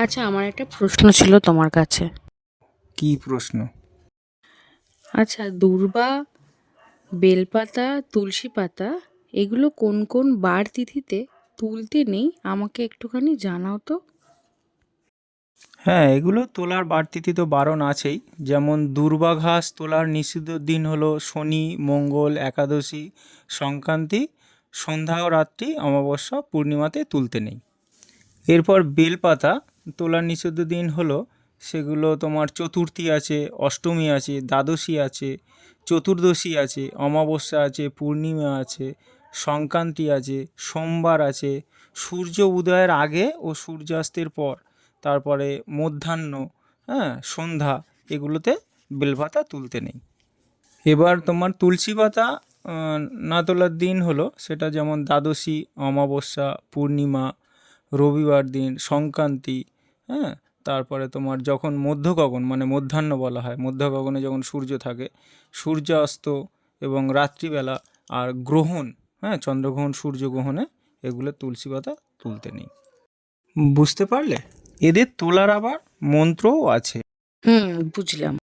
আচ্ছা, আমার একটা প্রশ্ন ছিল তোমার কাছে। কি প্রশ্ন? আচ্ছা, দূর্বা, বেলপাতা, তুলসী পাতা এগুলো কোন কোন বার তিথিতে তুলতে নেই আমাকে একটুখানি জানাও তো। হ্যাঁ, এগুলো তোলার বাড়তিথি তো বারণ আছেই। যেমন দূর্বা ঘাস তোলার নিষিদ্ধ দিন হলো শনি, মঙ্গল, একাদশী, সংক্রান্তি, সন্ধ্যা ও রাত্রি, অমাবস্যা, পূর্ণিমাতে তুলতে নেই। এরপর বেলপাতা তোলার নিষিদ্ধ দিন হলো, সেগুলো তোমার চতুর্থী আছে, অষ্টমী আছে, দ্বাদশী আছে, চতুর্দশী আছে, অমাবস্যা আছে, পূর্ণিমা আছে, সংক্রান্তি আছে, সোমবার আছে, সূর্য উদয়ের আগে ও সূর্যাস্তের পর, তারপরে মধ্যাহ্ন, হ্যাঁ, সন্ধ্যা, এগুলোতে বেলপাতা তুলতে নেই। এবার তোমার তুলসী পাতা না তোলার দিন হলো, সেটা যেমন দ্বাদশী, অমাবস্যা, পূর্ণিমা, রবিবার দিন, সংক্রান্তি, হ্যাঁ, তারপরে তোমার যখন মধ্যগগন মানে মধ্যাহ্ন বলা হয়, মধ্যগগনে যখন সূর্য থাকে, সূর্যাস্ত এবং রাত্রিবেলা, আর গ্রহণ, হ্যাঁ, চন্দ্রগ্রহণ, সূর্যগ্রহণে এগুলো তুলসী পাতা তুলতে নেই। বুঝতে পারলে? এদের তোলার আবার মন্ত্রও আছে। হুম, বুঝলাম।